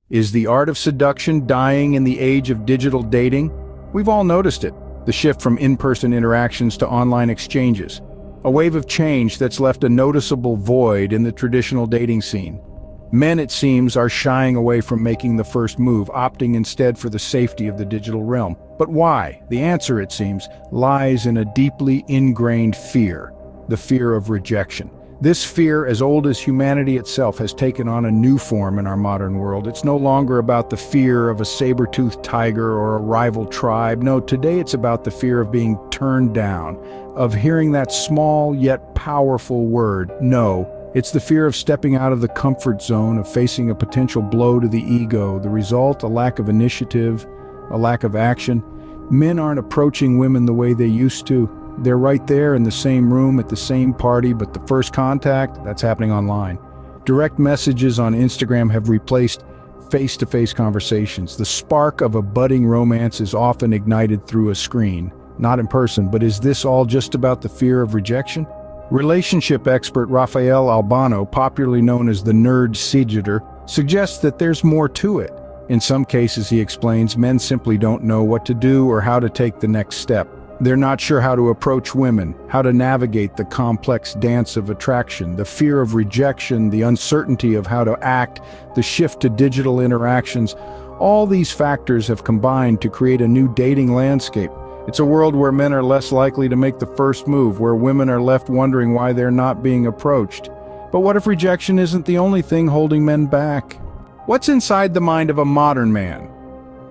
Is the art of seduction dying in the age of digital dating? We've all noticed it, the shift from in-person interactions to online exchanges. A wave of change that's left a noticeable void in the traditional dating scene. Men, it seems, are shying away from making the first move, opting instead for the safety of the digital realm. But why? The answer, it seems, lies in a deeply ingrained fear, the fear of rejection. This fear, as old as humanity itself, has taken on a new form in our modern world. It's no longer about the fear of a saber-toothed tiger or a rival tribe. No, today it's about the fear of being turned down, of hearing that small yet powerful word, no. It's the fear of stepping out of the comfort zone, of facing a potential blow to the ego. The result, a lack of initiative, a lack of action. Men aren't approaching women the way they used to. They're right there in the same room at the same party, but the first contact, that's happening online. Direct messages on Instagram have replaced face-to-face conversations. The spark of a budding romance is often ignited through a screen, not in person. But is this all just about the fear of rejection? Relationship expert Rafael Albano, popularly known as the Nerd Sedutor, suggests that there's more to it. In some cases, he explains, men simply don't know what to do or how to take the next step. They're not sure how to approach women, how to navigate the complex dance of attraction, the fear of rejection, the uncertainty of how to act, the shift to digital interactions. All these factors have combined to create a new dating landscape. It's a world where men are less likely to make the first move, where women are left wondering why they're not being approached. But what if rejection isn't the only thing holding men back? What's inside the mind of a modern man?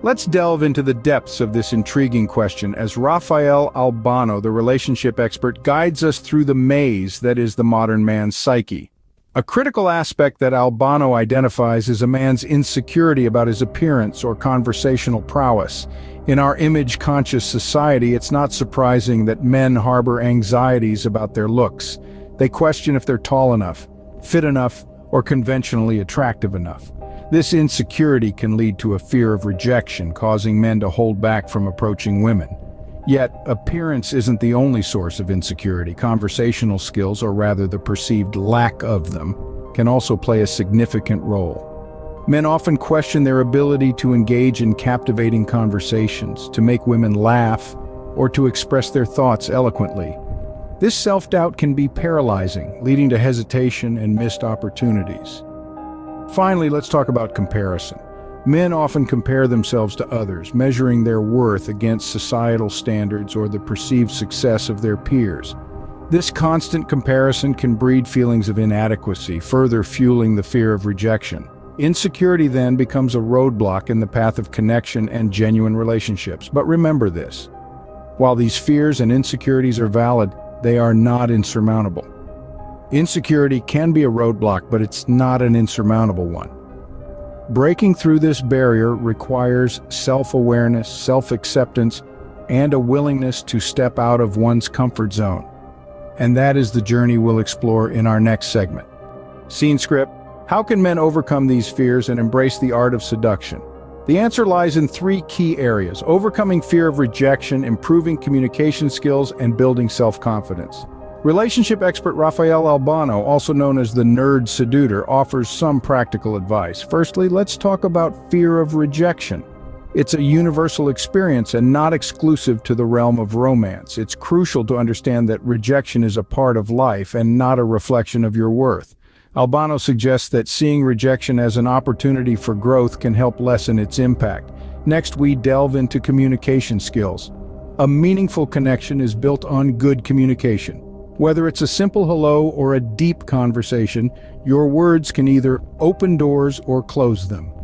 Let's delve into the depths of this intriguing question as Rafael Albano, the relationship expert, guides us through the maze that is the modern man's psyche. A critical aspect that Albano identifies is a man's insecurity about his appearance or conversational prowess. In our image-conscious society, it's not surprising that men harbor anxieties about their looks. They question if they're tall enough, fit enough, or conventionally attractive enough. This insecurity can lead to a fear of rejection, causing men to hold back from approaching women. Yet, appearance isn't the only source of insecurity. Conversational skills, or rather the perceived lack of them, can also play a significant role. Men often question their ability to engage in captivating conversations, to make women laugh, or to express their thoughts eloquently. This self-doubt can be paralyzing, leading to hesitation and missed opportunities. Finally, let's talk about comparison. Men often compare themselves to others, measuring their worth against societal standards or the perceived success of their peers. This constant comparison can breed feelings of inadequacy, further fueling the fear of rejection. Insecurity then becomes a roadblock in the path of connection and genuine relationships. But remember this: while these fears and insecurities are valid, they are not insurmountable. Insecurity can be a roadblock, but it's not an insurmountable one. Breaking through this barrier requires self-awareness, self-acceptance, and a willingness to step out of one's comfort zone. And that is the journey we'll explore in our next segment. Scene script: how can men overcome these fears and embrace the art of seduction? The answer lies in three key areas: overcoming fear of rejection, improving communication skills, and building self-confidence. Relationship expert Rafael Albano, also known as the Nerd Sedutor, offers some practical advice. Firstly, let's talk about fear of rejection. It's a universal experience and not exclusive to the realm of romance. It's crucial to understand that rejection is a part of life and not a reflection of your worth. Albano suggests that seeing rejection as an opportunity for growth can help lessen its impact. Next, we delve into communication skills. A meaningful connection is built on good communication. Whether it's a simple hello or a deep conversation, your words can either open doors or close them.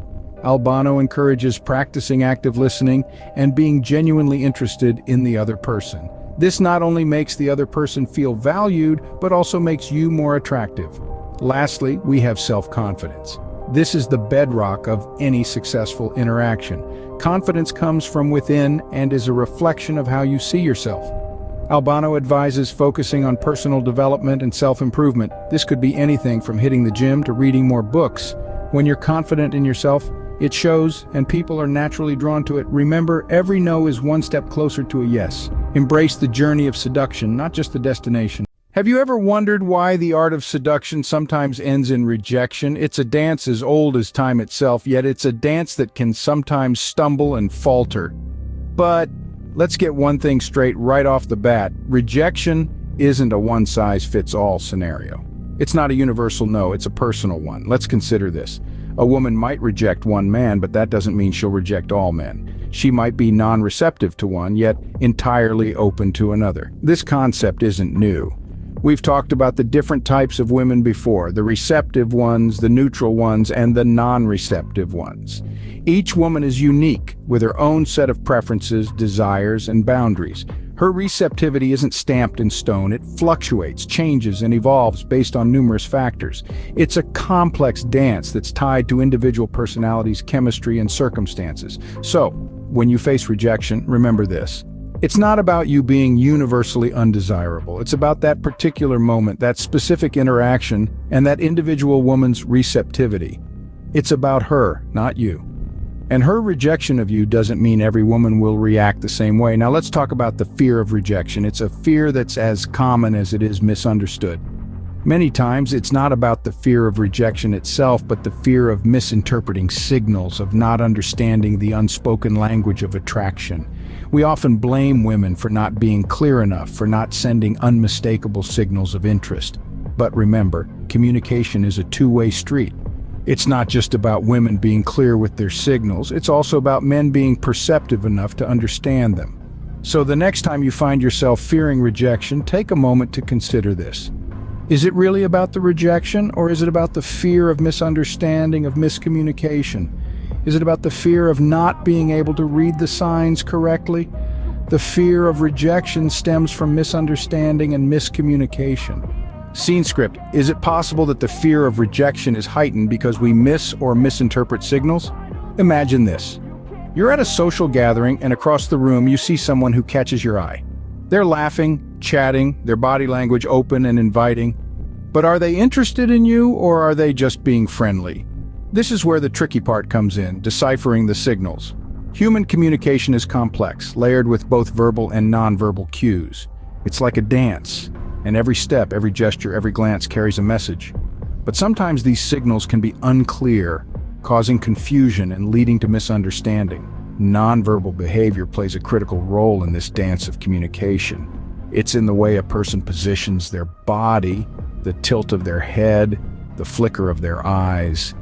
Albano encourages practicing active listening and being genuinely interested in the other person. This not only makes the other person feel valued, but also makes you more attractive. Lastly, we have self-confidence. This is the bedrock of any successful interaction. Confidence comes from within and is a reflection of how you see yourself. Albano advises focusing on personal development and self-improvement. This could be anything from hitting the gym to reading more books. When you're confident in yourself, it shows and people are naturally drawn to it. Remember, every no is one step closer to a yes. Embrace the journey of seduction, not just the destination. Have you ever wondered why the art of seduction sometimes ends in rejection? It's a dance as old as time itself, yet it's a dance that can sometimes stumble and falter. But let's get one thing straight right off the bat. Rejection isn't a one-size-fits-all scenario. It's not a universal no, it's a personal one. Let's consider this. A woman might reject one man, but that doesn't mean she'll reject all men. She might be non-receptive to one, yet entirely open to another. This concept isn't new. We've talked about the different types of women before, the receptive ones, the neutral ones, and the non-receptive ones. Each woman is unique, with her own set of preferences, desires, and boundaries. Her receptivity isn't stamped in stone, it fluctuates, changes, and evolves based on numerous factors. It's a complex dance that's tied to individual personalities, chemistry, and circumstances. So, when you face rejection, remember this. It's not about you being universally undesirable. It's about that particular moment, that specific interaction, and that individual woman's receptivity. It's about her, not you. And her rejection of you doesn't mean every woman will react the same way. Now let's talk about the fear of rejection. It's a fear that's as common as it is misunderstood. Many times it's not about the fear of rejection itself, but the fear of misinterpreting signals, of not understanding the unspoken language of attraction. We often blame women for not being clear enough, for not sending unmistakable signals of interest. But remember, communication is a two-way street. It's not just about women being clear with their signals, it's also about men being perceptive enough to understand them. So the next time you find yourself fearing rejection, take a moment to consider this. Is it really about the rejection, or is it about the fear of misunderstanding, of miscommunication? Is it about the fear of not being able to read the signs correctly? The fear of rejection stems from misunderstanding and miscommunication. Scene script. Is it possible that the fear of rejection is heightened because we miss or misinterpret signals? Imagine this. You're at a social gathering and across the room you see someone who catches your eye. They're laughing, chatting, their body language open and inviting. But are they interested in you, or are they just being friendly? This is where the tricky part comes in, deciphering the signals. Human communication is complex, layered with both verbal and nonverbal cues. It's like a dance. And every step, every gesture, every glance carries a message. But sometimes these signals can be unclear, causing confusion and leading to misunderstanding. Nonverbal behavior plays a critical role in this dance of communication. It's in the way a person positions their body, the tilt of their head, the flicker of their eyes.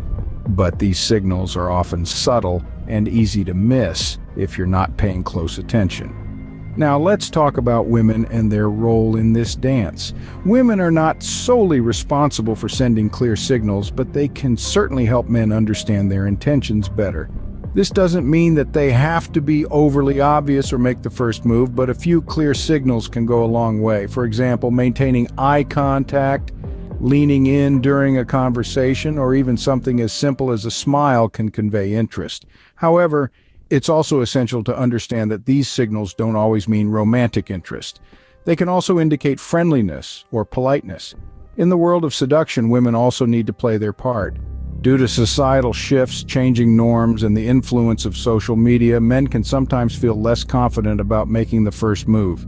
But these signals are often subtle and easy to miss if you're not paying close attention. Now let's talk about women and their role in this dance. Women are not solely responsible for sending clear signals, but they can certainly help men understand their intentions better. This doesn't mean that they have to be overly obvious or make the first move, but a few clear signals can go a long way. For example, maintaining eye contact, leaning in during a conversation, or even something as simple as a smile can convey interest. However, it's also essential to understand that these signals don't always mean romantic interest. They can also indicate friendliness or politeness. In the world of seduction, women also need to play their part. Due to societal shifts, changing norms, and the influence of social media, men can sometimes feel less confident about making the first move.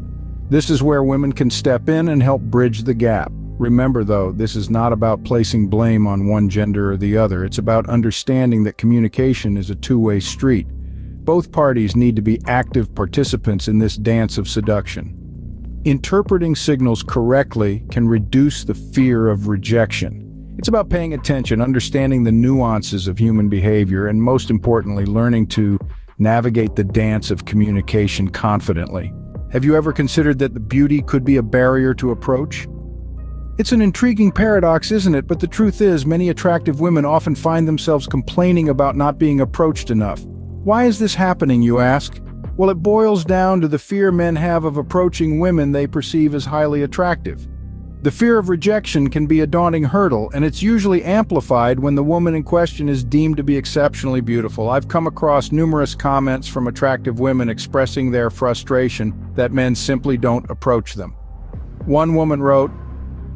This is where women can step in and help bridge the gap. Remember, though, this is not about placing blame on one gender or the other. It's about understanding that communication is a two-way street. Both parties need to be active participants in this dance of seduction. Interpreting signals correctly can reduce the fear of rejection. It's about paying attention, understanding the nuances of human behavior, and most importantly, learning to navigate the dance of communication confidently. Have you ever considered that the beauty could be a barrier to approach? It's an intriguing paradox, isn't it? But the truth is, many attractive women often find themselves complaining about not being approached enough. Why is this happening, you ask? Well, it boils down to the fear men have of approaching women they perceive as highly attractive. The fear of rejection can be a daunting hurdle, and it's usually amplified when the woman in question is deemed to be exceptionally beautiful. I've come across numerous comments from attractive women expressing their frustration that men simply don't approach them. One woman wrote,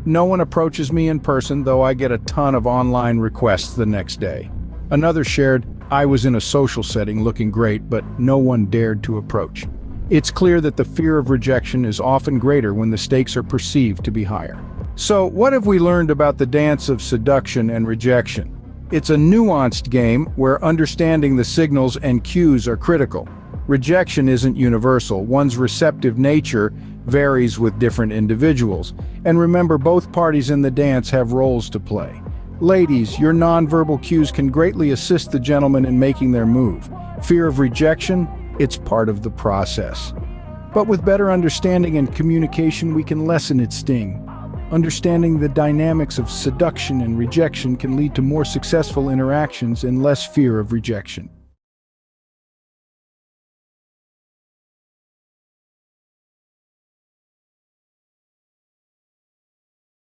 "No one approaches me in person, though I get a ton of online requests the next day." Another shared, "I was in a social setting looking great, but no one dared to approach." It's clear that the fear of rejection is often greater when the stakes are perceived to be higher. So, what have we learned about the dance of seduction and rejection? It's a nuanced game where understanding the signals and cues are critical. Rejection isn't universal. One's receptive nature varies with different individuals. And remember, both parties in the dance have roles to play. Ladies, your nonverbal cues can greatly assist the gentleman in making their move. Fear of rejection? It's part of the process. But with better understanding and communication, we can lessen its sting. Understanding the dynamics of seduction and rejection can lead to more successful interactions and less fear of rejection.